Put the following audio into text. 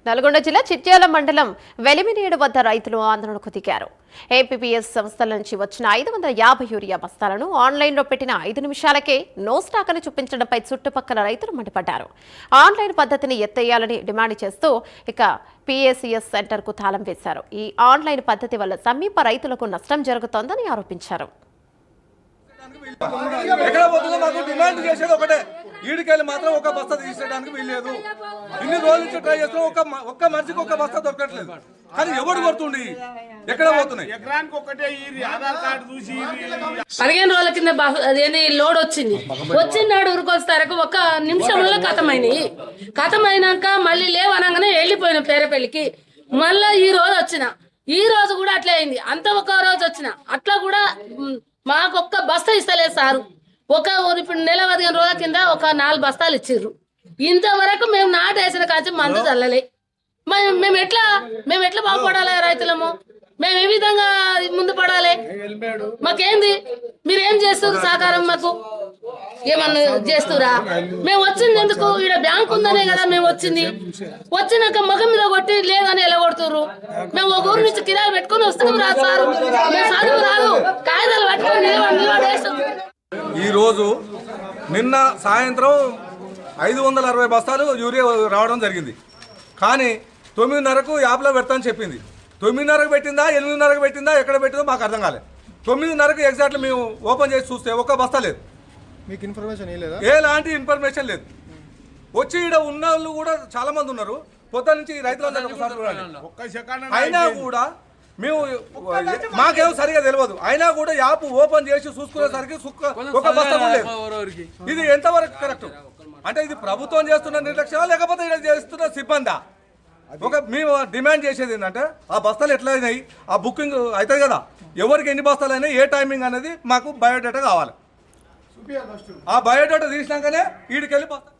నల్గొండ జిల్లా చిట్యాల మండలం వెలిమినేడు వద్ద రైతులు ఆందోళనకు దిగారు. ఏపీపీఎస్ సంస్థల నుంచి వచ్చిన 550 యూరియా బస్తాలను ఆన్లైన్లో పెట్టిన 5 నిమిషాలకే నో స్టాక్ అని చూపించడంపై చుట్టుపక్కల రైతులు మండిపడ్డారు. ఆన్లైన్ పద్ధతిని ఎత్తేయాలని డిమాండ్ చేస్తూ ఇక పీఏసీఎస్ సెంటర్కు తాళం వేశారు. ఈ ఆన్లైన్ పద్ధతి వల్ల సమీప రైతులకు నష్టం జరుగుతోందని ఆరోపించారు. ఎక్కడ పోతుందో మాకు డిమాండ్ చేసేది ఒకటే, ఈడికెళ్ళి మాత్రం ఒక బస్తా తీసేయడానికి వీల్లేదు. ఇన్ని రోజుల నుంచి ట్రై చేస్తున్నాం, ఒక్క మనిషికి ఒక బస్తా దొరకట్లేదు. కానీ ఎవడు కొడుతుండి ఎక్కడ పోతున్నాయి? 15 రోజుల కింద లోడ్ వచ్చినాడు ఉరికొస్తారకు ఒక నిమిషంలో కథమైనాక మళ్ళీ లేవనగానే వెళ్ళిపోయిన పేరపల్లికి. మళ్ళీ ఈ రోజు వచ్చిన, ఈ రోజు కూడా అట్లే అయింది. అంత ఒక రోజు వచ్చిన అట్లా కూడా మాకు ఒక్క బస్తా ఇస్తలేదు సారు. ఇప్పుడు నెల 15 రోజుల కింద ఒక 4 బస్తాలు ఇచ్చిర్రు. ఇంతవరకు మేము నాటేసిన కాచి మందు చల్లలే. మేము ఎట్లా బాగుపడాలి? రైతులము మేము ఏ విధంగా ముందు పడాలి? మాకేంది? మీరేం చేస్తారు? సహకారం మాకు ఏమన్నా చేస్తురా? మేము వచ్చింది ఎందుకు? ఈడ బ్యాంక్ ఉందనే కదా మేము వచ్చింది. వచ్చినాక ముఖం మీద కొట్టి లేదని ఎలా కొడుతుర్రు? మేము ఒక ఊరు నుంచి కిరాయి పెట్టుకుని వస్తున్నాం రా సారు. మేము చదువు రాదు, కాగితాలు పట్టుకొని నిలబడేస్తాం. ఈరోజు నిన్న సాయంత్రం 560 బస్తాలు యూరియా రావడం జరిగింది. కానీ 9:30కు యాప్లో పెడతానని చెప్పింది. 9:30కు పెట్టిందా, 8:30కు పెట్టిందా, ఎక్కడ పెట్టిందో మాకు అర్థం కాలేదు. 9:30కు ఎగ్జాక్ట్లీ మేము ఓపెన్ చేసి చూస్తే ఒక్క బస్తా లేదు. మీకు ఇన్ఫర్మేషన్ ఎలాంటి ఇన్ఫర్మేషన్ లేదు. వచ్చి ఇక్కడ ఉన్న వాళ్ళు కూడా చాలా మంది ఉన్నారు. పొద్దు నుంచి అయినా కూడా మేము మాకేమో సరిగా తెలియదు. అయినా కూడా యాప్ ఓపెన్ చేసి చూసుకునేసరికి ఒక బస్తా లేదు. ఇది ఎంతవరకు కరెక్ట్? అంటే ఇది ప్రభుత్వం చేస్తున్న నిర్లక్ష్యమా లేకపోతే ఇక్కడ చేస్తున్న సిబ్బందా? మేము డిమాండ్ చేసేది ఏంటంటే ఆ బస్తాలు ఎట్లా అయినాయి, ఆ బుకింగ్ అవుతుంది కదా, ఎవరికి ఎన్ని బస్తాలు అయినాయి, ఏ టైమింగ్ అనేది మాకు బయోడేటా కావాలి. ఆ బయోడేటా తీసినాకనే వీడికెళ్ళి బస్తా